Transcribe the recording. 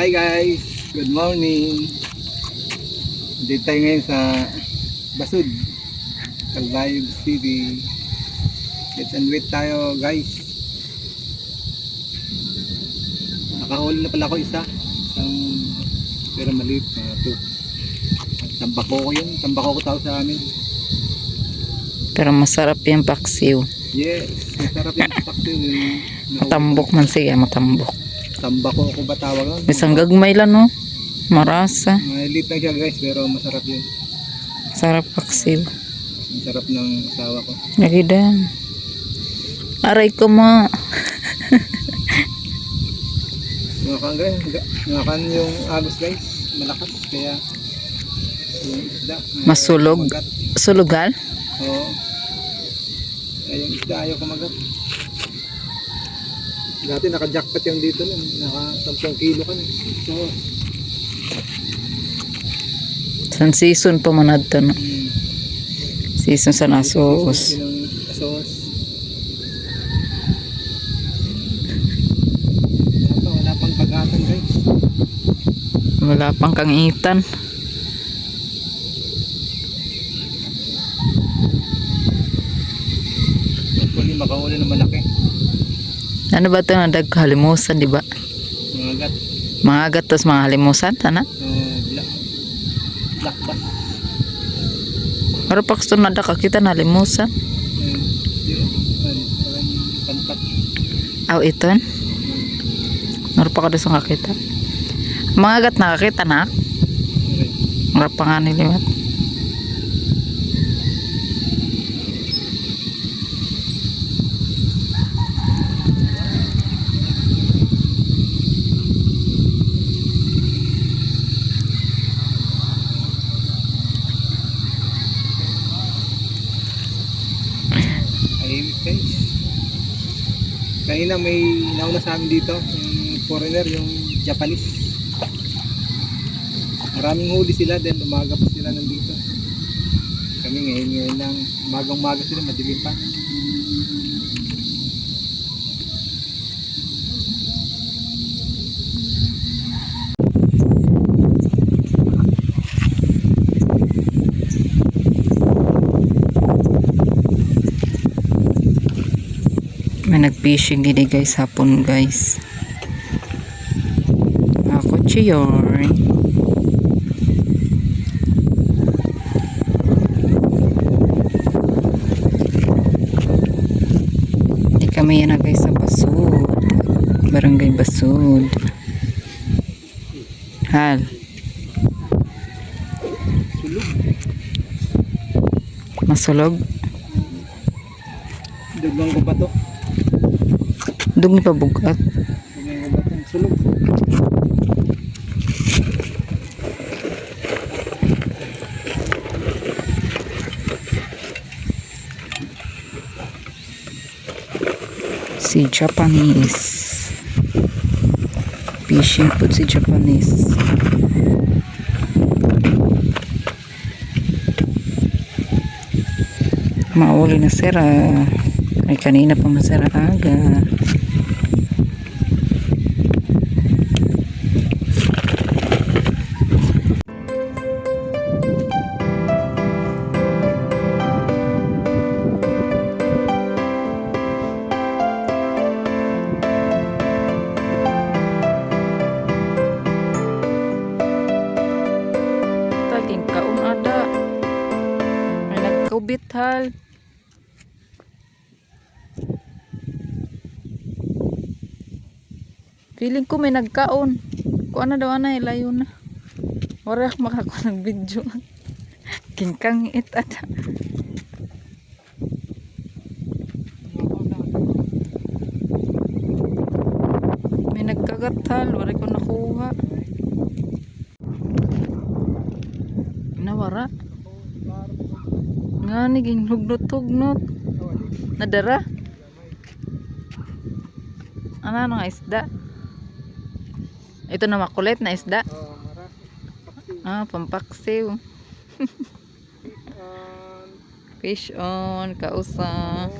Hi guys, good morning. Dito tayo ngayon sa Basud, Calbayog City. Let's and wait tayo guys. Nakahuli na pala ako isang pero maliit na ito. Tambako ko yun, tambako ko tawag sa amin. Pero masarap yung paksiw. Yes, masarap yung paksiw. Matambok man siya, matambok. Tambako ko ba tawag nun? Isang gagmay lang, no? Marasa. Maliit lang siya guys, pero masarap yun. Sarap paksiw. Masarap ng asawa ko. Nagidan. Aray ko mo. Ngakan yung agos guys, malakas. Kaya yung isda. Masulog. Kumagat. Sulugal? Oo. Kaya yung isda ayaw kumagat. Dati naka-jackpot yung dito nun. Naka 10 kilo ka. So, San season pa man adto, no? Season sa nasos. Asos. Wala pang pag-atan guys. Wala pang kangitan. Hopefully makahuli na malaki. Ano ba ito na halimusan, di ba? Mga agat. Mga gatos, mga halimusan, tana? Black bass. Pero paksto na kakita na halimusan. Panpat. Aw, ito. Meron pa ka doon sa kakita. Mga gat nakakita na. Meron pa nga niliwat. Guys. Kanina may nauna sa amin dito, yung foreigner, yung Japanese. Maraming huli sila, then umaga pa sila nandito. Kami ngayon lang, umagang-umaga sila, madilim pa. May nag-fishing gini guys, hapon guys. Ako chiyor. Di kami yan na guys sa Basud. Barangay Basud. Hal. Masulog. Duglang ko ba to? Dungi pa bugat. Duglang ko ba to? Sulog. Si Japanese. Fishing food si Japanese. Mauli na sira. Ay kanina pa masira aga. Taging kaon ada. May nagkubit hal. Feeling ko may nagkaon. Kung ano daw na, ilayo na. Wala ako makakuha ng video. Kingkang itat. May nagkagatal. Wala ko nakuha. Nawara. Nga naging hugnot-hugnot. Nadara. Ano nga isda? Ito na makulit na isda. Ah, pampaksiw. Fish on, kausa.